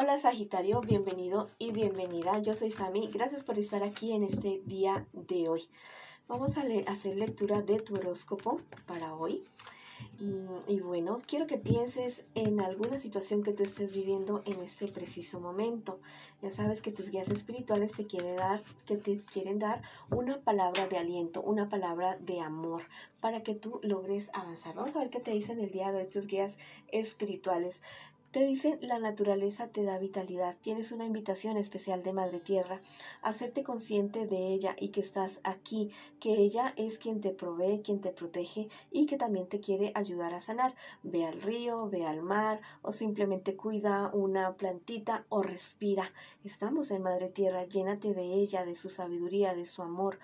Hola Sagitario, bienvenido y bienvenida. Yo soy Sami. Gracias por estar aquí en este día de hoy. Vamos a hacer lectura de tu horóscopo para hoy. Y bueno, quiero que pienses en alguna situación que tú estés viviendo en este preciso momento. Ya sabes que tus guías espirituales te quieren dar una palabra de aliento, una palabra de amor para que tú logres avanzar. Vamos a ver qué te dicen el día de hoy tus guías espirituales. Te dicen, la naturaleza te da vitalidad. Tienes una invitación especial de Madre Tierra. Hacerte consciente de ella y que estás aquí, que ella es quien te provee, quien te protege y que también te quiere ayudar a sanar. Ve al río, ve al mar o simplemente cuida una plantita o respira. Estamos en Madre Tierra, llénate de ella, de su sabiduría, de su amor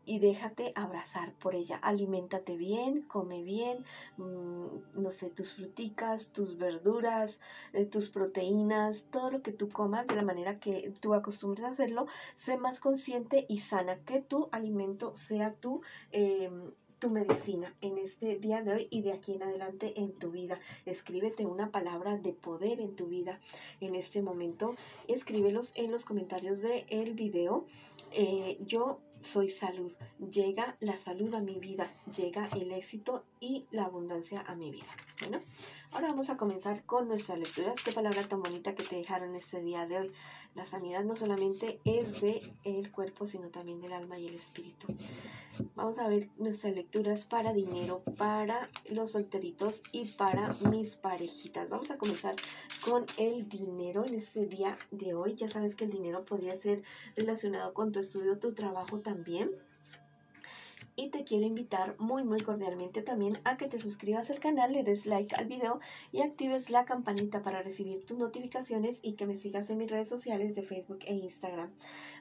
y déjate abrazar por ella. Aliméntate bien, come bien, no sé, tus fruticas, tus verduras, tus proteínas, todo lo que tú comas de la manera que tú acostumbres a hacerlo. Sé más consciente y sana, que tu alimento sea tu medicina en este día de hoy y de aquí en adelante en tu vida. Escríbete una palabra de poder en tu vida en este momento. Escríbelos en los comentarios del video. Yo soy salud. Llega la salud a mi vida, llega el éxito y la abundancia a mi vida. Bueno, ahora vamos a comenzar con nuestras lecturas. Qué palabra tan bonita que te dejaron este día de hoy. La sanidad no solamente es del cuerpo, sino también del alma y el espíritu. Vamos a ver nuestras lecturas para dinero, para los solteritos y para mis parejitas. Vamos a comenzar con el dinero en este día de hoy. Ya sabes que el dinero podría ser relacionado con tu estudio, tu trabajo también. Y te quiero invitar muy cordialmente también a que te suscribas al canal, le des like al video y actives la campanita para recibir tus notificaciones y que me sigas en mis redes sociales de Facebook e Instagram.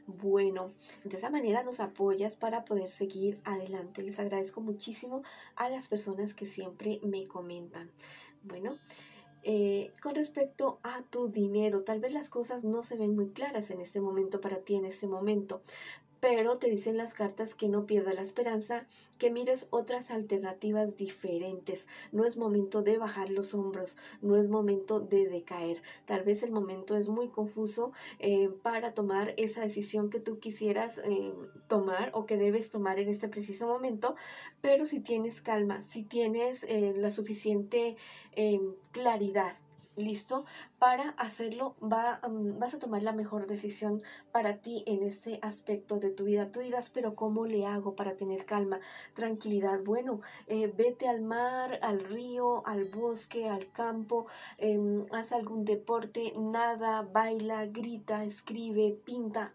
Bueno, de esa manera nos apoyas para poder seguir adelante. Les agradezco muchísimo a las personas que siempre me comentan. Bueno, con respecto a tu dinero, tal vez las cosas no se ven muy claras en este momento para ti, en este momento, pero te dicen las cartas que no pierdas la esperanza, que mires otras alternativas diferentes. No es momento de bajar los hombros, no es momento de decaer. Tal vez el momento es muy confuso para tomar esa decisión que tú quisieras tomar o que debes tomar en este preciso momento, pero si tienes calma, si tienes la suficiente claridad, listo, para hacerlo, vas a tomar la mejor decisión para ti en este aspecto de tu vida. Tú dirás, pero ¿cómo le hago para tener calma, tranquilidad? Bueno, vete al mar, al río, al bosque, al campo, haz algún deporte, nada, baila, grita, escribe, pinta.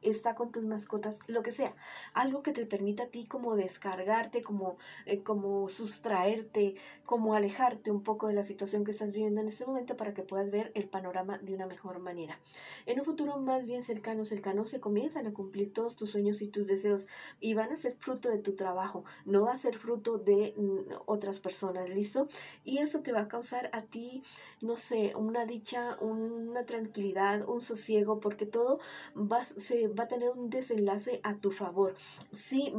Está con tus mascotas, lo que sea, algo que te permita a ti como descargarte, como sustraerte, como alejarte un poco de la situación que estás viviendo en este momento para que puedas ver el panorama de una mejor manera. En un futuro más bien cercano se comienzan a cumplir todos tus sueños y tus deseos y van a ser fruto de tu trabajo, no va a ser fruto de otras personas, ¿listo? Y eso te va a causar a ti, no sé, una dicha, una tranquilidad, un sosiego, porque todo se va a tener un desenlace a tu favor. Si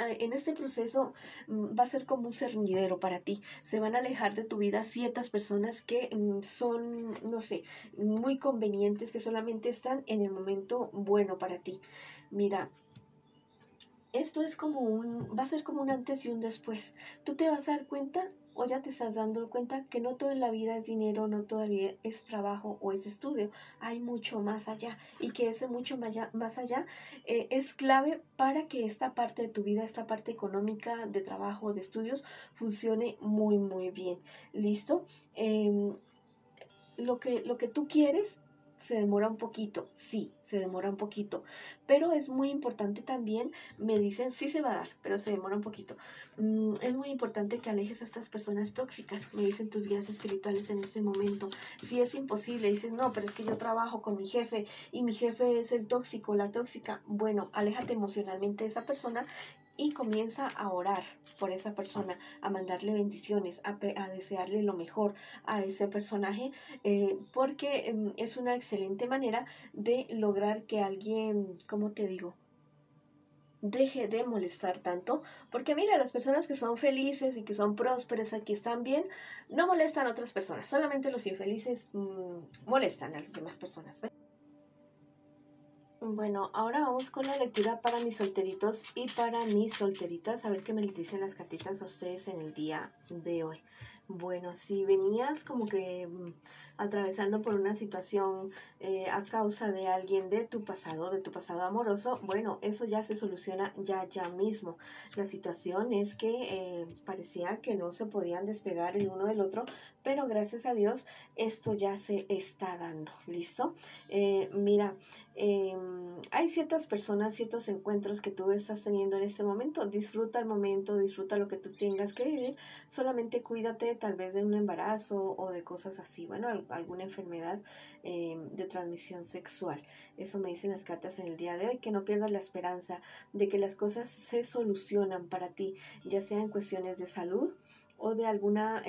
en este proceso va a ser como un cernidero para ti. Se van a alejar de tu vida ciertas personas que son, no sé, muy convenientes, que solamente están en el momento bueno para ti. Mira, esto es va a ser como un antes y un después. Tú te vas a dar cuenta o ya te estás dando cuenta que no todo en la vida es dinero, no todavía es trabajo o es estudio. Hay mucho más allá y que ese mucho más allá es clave para que esta parte de tu vida, esta parte económica, de trabajo, de estudios, funcione muy bien. ¿Listo? Lo que tú quieres se demora un poquito, sí, se demora un poquito, pero es muy importante también, me dicen, sí se va a dar, pero se demora un poquito. Es muy importante que alejes a estas personas tóxicas, me dicen tus guías espirituales en este momento. Si es imposible, dices, no, pero es que yo trabajo con mi jefe y mi jefe es el tóxico, la tóxica, bueno, aléjate emocionalmente de esa persona y comienza a orar por esa persona, a mandarle bendiciones, a desearle lo mejor a ese personaje, porque es una excelente manera de lograr que alguien, ¿cómo te digo? deje de molestar tanto, porque mira, las personas que son felices y que son prósperas, que están bien, no molestan a otras personas, solamente los infelices molestan a las demás personas. Bueno, ahora vamos con la lectura para mis solteritos y para mis solteritas, a ver qué me dicen las cartitas a ustedes en el día de hoy. Bueno, si venías como que atravesando por una situación a causa de alguien de tu pasado amoroso, bueno, eso ya se soluciona ya mismo. La situación es que parecía que no se podían despegar el uno del otro, pero gracias a Dios esto ya se está dando, ¿listo? Mira, hay ciertas personas, ciertos encuentros que tú estás teniendo en este momento. Disfruta el momento, disfruta lo que tú tengas que vivir. Solamente cuídate tal vez de un embarazo o de cosas así. Bueno, alguna enfermedad de transmisión sexual. Eso me dicen las cartas en el día de hoy. Que no pierdas la esperanza de que las cosas se solucionan para ti, ya sea en cuestiones de salud o de alguna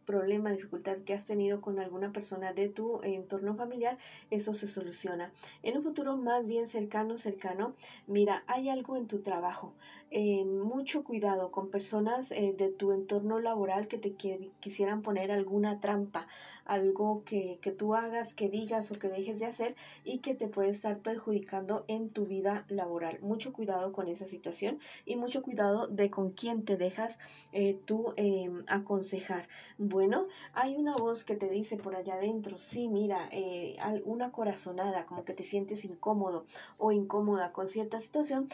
problema, dificultad que has tenido con alguna persona de tu entorno familiar. Eso se soluciona. En un futuro más bien cercano, mira, hay algo en tu trabajo. Mucho cuidado con personas de tu entorno laboral que te quisieran poner alguna trampa, algo que tú hagas, que digas o que dejes de hacer y que te puede estar perjudicando en tu vida laboral. Mucho cuidado con esa situación y mucho cuidado de con quién te dejas tú aconsejar. Bueno, hay una voz que te dice por allá adentro, sí, mira, una corazonada, como que te sientes incómodo o incómoda con cierta situación.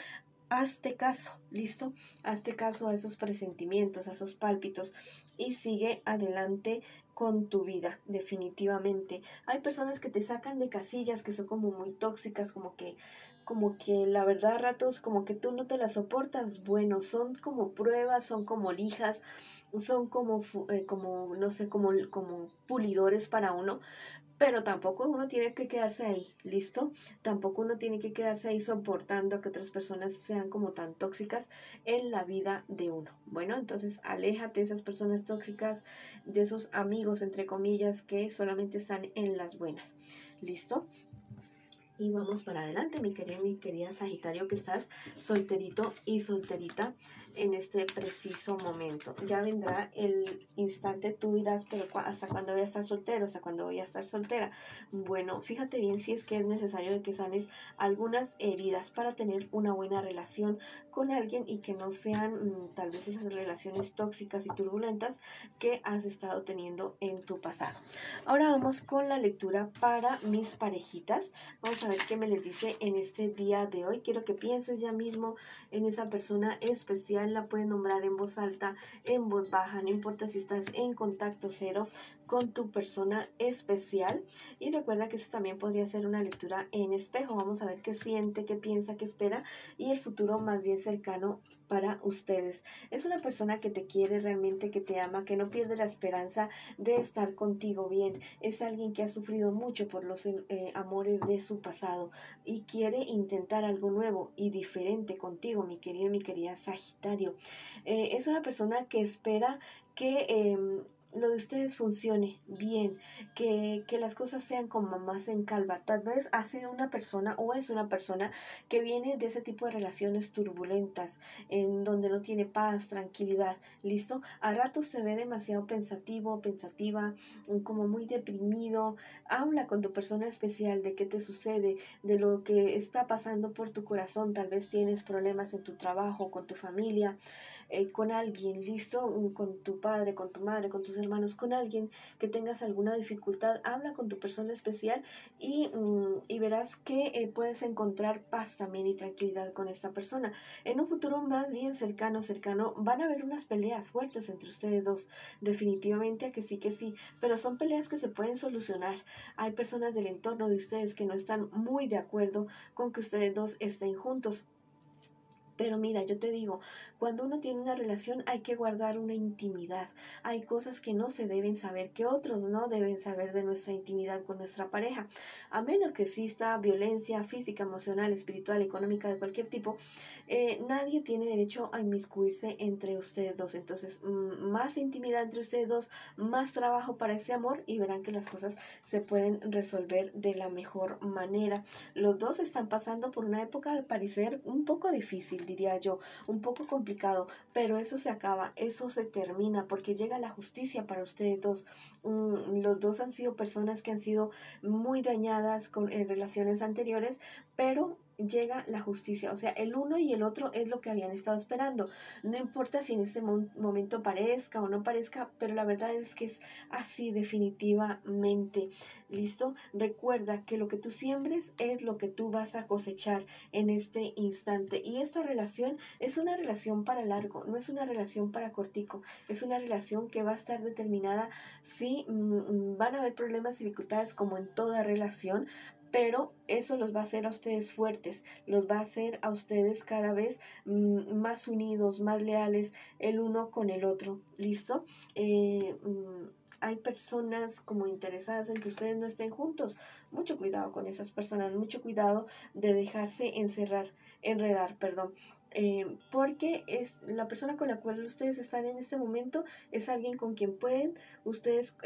Hazte caso, ¿listo? Hazte caso a esos presentimientos, a esos pálpitos y sigue adelante con tu vida, definitivamente. Hay personas que te sacan de casillas, que son como muy tóxicas, como que la verdad a ratos como que tú no te las soportas. Bueno, son como pruebas, son como lijas, son como no sé, como pulidores para uno, pero tampoco uno tiene que quedarse ahí, ¿listo? Tampoco uno tiene que quedarse ahí soportando a que otras personas sean como tan tóxicas en la vida de uno. Bueno, entonces aléjate de esas personas tóxicas, de esos amigos, entre comillas, que solamente están en las buenas, ¿listo? Y vamos para adelante, mi querida Sagitario, que estás solterito y solterita en este preciso momento. Ya vendrá el instante, tú dirás, pero ¿hasta cuándo voy a estar soltero? ¿Hasta cuándo voy a estar soltera? Bueno, fíjate bien si es que es necesario de que sanes algunas heridas para tener una buena relación con alguien y que no sean tal vez esas relaciones tóxicas y turbulentas que has estado teniendo en tu pasado. Ahora vamos con la lectura para mis parejitas. Vamos a ver qué me les dice en este día de hoy. Quiero que pienses ya mismo en esa persona especial. La puedes nombrar en voz alta, en voz baja, no importa si estás en contacto cero con tu persona especial. Y recuerda que eso también podría ser una lectura en espejo. Vamos a ver qué siente, qué piensa, qué espera y el futuro más bien cercano para ustedes. Es una persona que te quiere realmente, que te ama, que no pierde la esperanza de estar contigo bien. Es alguien que ha sufrido mucho por los amores de su pasado y quiere intentar algo nuevo y diferente contigo, mi querido y mi querida Sagitario. Es una persona que espera que lo de ustedes funcione bien, que las cosas sean como más en calma. Tal vez hace una persona o es una persona que viene de ese tipo de relaciones turbulentas, en donde no tiene paz, tranquilidad, ¿listo? A ratos se ve demasiado pensativo, pensativa, como muy deprimido. Habla con tu persona especial de qué te sucede, de lo que está pasando por tu corazón. Tal vez tienes problemas en tu trabajo, con tu familia, con alguien, listo, con tu padre, con tu madre, con tus hermanos, con alguien que tengas alguna dificultad. Habla con tu persona especial y verás que puedes encontrar paz también y tranquilidad con esta persona. En un futuro más bien cercano, van a haber unas peleas fuertes entre ustedes dos, definitivamente que sí, pero son peleas que se pueden solucionar. Hay personas del entorno de ustedes que no están muy de acuerdo con que ustedes dos estén juntos. Pero mira, yo te digo, cuando uno tiene una relación hay que guardar una intimidad. Hay cosas que no se deben saber, que otros no deben saber de nuestra intimidad con nuestra pareja. A menos que exista violencia física, emocional, espiritual, económica, de cualquier tipo, nadie tiene derecho a inmiscuirse entre ustedes dos. Entonces, más intimidad entre ustedes dos, más trabajo para ese amor y verán que las cosas se pueden resolver de la mejor manera. Los dos están pasando por una época, al parecer, un poco difícil, diría yo, un poco complicado, pero eso se acaba, eso se termina, porque llega la justicia para ustedes dos. Los dos han sido personas que han sido muy dañadas en relaciones anteriores, pero llega la justicia, o sea, el uno y el otro es lo que habían estado esperando. No importa si en este momento parezca o no parezca, pero la verdad es que es así definitivamente. ¿Listo? Recuerda que lo que tú siembres es lo que tú vas a cosechar en este instante. Y esta relación es una relación para largo, no es una relación para cortico, es una relación que va a estar determinada. Sí, van a haber problemas y dificultades como en toda relación, pero eso los va a hacer a ustedes fuertes, los va a hacer a ustedes cada vez más unidos, más leales el uno con el otro. ¿Listo? Hay personas como interesadas en que ustedes no estén juntos. Mucho cuidado con esas personas, mucho cuidado de dejarse enredar, perdón. Porque es la persona con la cual ustedes están en este momento es alguien con quien pueden ustedes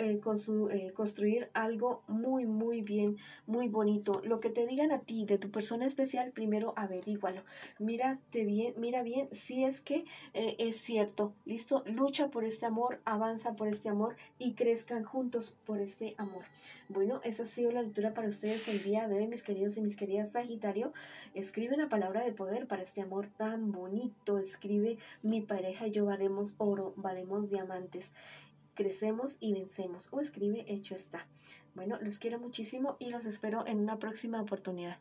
construir algo muy, muy bien, muy bonito. Lo que te digan a ti de tu persona especial, primero averígualo. Mira bien si es que es cierto. ¿Listo? Lucha por este amor, avanza por este amor y crezcan juntos por este amor. Bueno, esa ha sido la lectura para ustedes el día de hoy, mis queridos y mis queridas Sagitario. Escribe una palabra de poder para este amor tan bonito. Escribe: mi pareja y yo valemos oro, valemos diamantes, crecemos y vencemos. O escribe: hecho está. Bueno, los quiero muchísimo y los espero en una próxima oportunidad.